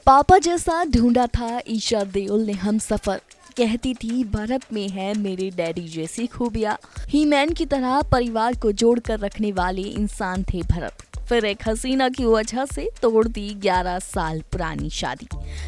पापा जैसा ढूंढा था ईशा देओल ने हमसफर। कहती थी भारत में है मेरे डैडी जैसी खूबियाँ। ही मैन की तरह परिवार को जोड़कर रखने वाले इंसान थे भरत। फिर एक हसीना की वजह से तोड़ दी 11 साल पुरानी शादी।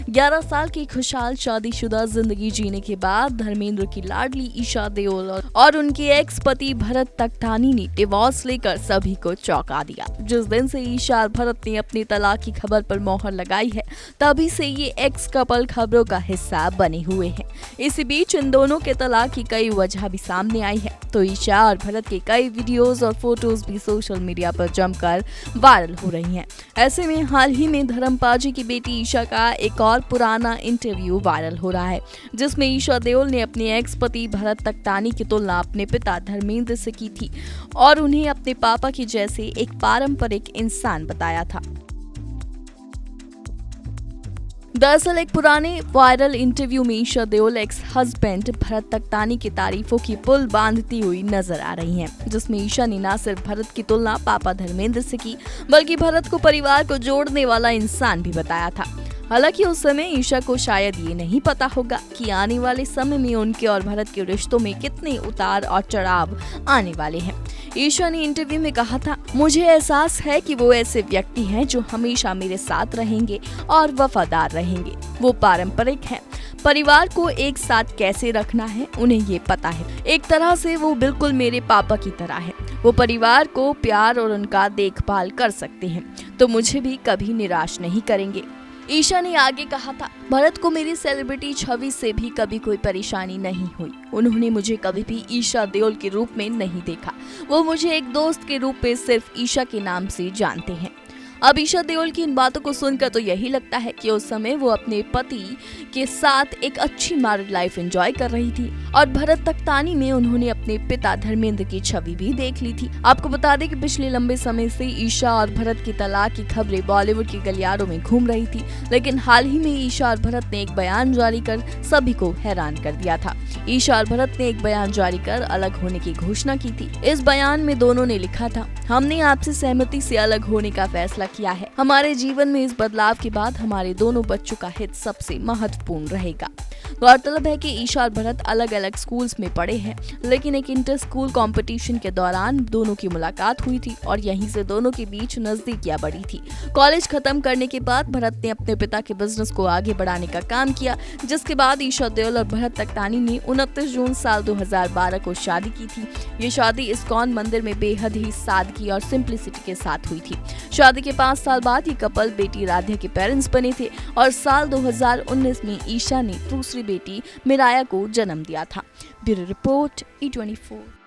11 साल की खुशहाल शादीशुदा जिंदगी जीने के बाद धर्मेंद्र की लाडली ईशा देओल और उनके एक्स पति भरत तख्तानी ने डिवोर्स लेकर सभी को चौंका दिया। जिस दिन से ईशा और भरत ने अपनी तलाक की खबर पर मोहर लगाई है, तभी से ये एक्स कपल खबरों का हिस्सा बने हुए हैं। इसी बीच इन दोनों के तलाक की कई वजह भी सामने आई है, तो ईशा और भरत के कई वीडियोस और फोटोज भी सोशल मीडिया पर जमकर वायरल हो रही हैं। ऐसे में हाल ही में धर्मपाजी की बेटी ईशा का एक और पुराना इंटरव्यू वायरल हो रहा है, जिसमें ईशा देओल ने अपने एक्स पति भरत तख्तानी की तुलना अपने पिता धर्मेंद्र से की थी और उन्हें अपने पापा के जैसे एक पारंपरिक इंसान बताया था। दरअसल एक पुराने वायरल इंटरव्यू में ईशा देओल एक्स हस्बैंड भरत तख्तानी की तारीफों की पुल बांधती हुई नजर आ रही हैं, जिसमें ईशा ने न सिर्फ भरत की तुलना पापा धर्मेंद्र से की, बल्कि भरत को परिवार को जोड़ने वाला इंसान भी बताया था। हालांकि उस समय ईशा को शायद ये नहीं पता होगा कि आने वाले समय में उनके और भरत के रिश्तों में कितने उतार और चढ़ाव आने वाले हैं। ईशा ने इंटरव्यू में कहा था, मुझे एहसास है कि वो ऐसे व्यक्ति हैं जो हमेशा मेरे साथ रहेंगे और वफादार रहेंगे। वो पारंपरिक हैं। परिवार को एक साथ कैसे रखना है उन्हें ये पता है। एक तरह से वो बिल्कुल मेरे पापा की तरह है। वो परिवार को प्यार और उनका देखभाल कर सकते हैं, तो मुझे भी कभी निराश नहीं करेंगे। ईशा ने आगे कहा था, भरत को मेरी सेलिब्रिटी छवि से भी कभी कोई परेशानी नहीं हुई। उन्होंने मुझे कभी भी ईशा देओल के रूप में नहीं देखा। वो मुझे एक दोस्त के रूप में सिर्फ ईशा के नाम से जानते हैं। अब ईशा देओल की इन बातों को सुनकर तो यही लगता है कि उस समय वो अपने पति के साथ एक अच्छी मैरिड लाइफ एंजॉय कर रही थी और भरत तख्तानी में उन्होंने अपने पिता धर्मेंद्र की छवि भी देख ली थी। आपको बता दें कि पिछले लंबे समय से ईशा और भरत की तलाक की खबरें बॉलीवुड के गलियारों में घूम रही थी, लेकिन हाल ही में ईशा और भरत ने एक बयान जारी कर सभी को हैरान कर दिया था। ईशा और भरत ने एक बयान जारी कर अलग होने की घोषणा की थी। इस बयान में दोनों ने लिखा था, हमने आपसे सहमति से अलग होने का फैसला किया है। हमारे जीवन में इस बदलाव के बाद हमारे दोनों बच्चों का हित सबसे महत्वपूर्ण रहेगा। गौरतलब है कि ईशा और भरत अलग अलग स्कूल्स में पढ़े हैं, लेकिन एक इंटर स्कूल कंपटीशन के दौरान दोनों की मुलाकात हुई थी और यहीं से दोनों के बीच नजदीकियां बढ़ी थी। कॉलेज खत्म करने के बाद भरत ने अपने पिता के बिजनेस को आगे बढ़ाने का काम किया, जिसके बाद ईशा देओल और भरत तख्तानी ने 29 जून साल 2012 को शादी की थी। ये शादी इस्कॉन मंदिर में बेहद ही सादगी और सिंप्लिसिटी के साथ हुई थी। शादी के 5 साल बाद ये कपल बेटी राध्या के पेरेंट्स बने थे और साल 2019 में ईशा ने दूसरी बेटी मिराया को जन्म दिया था। Bureau report E24।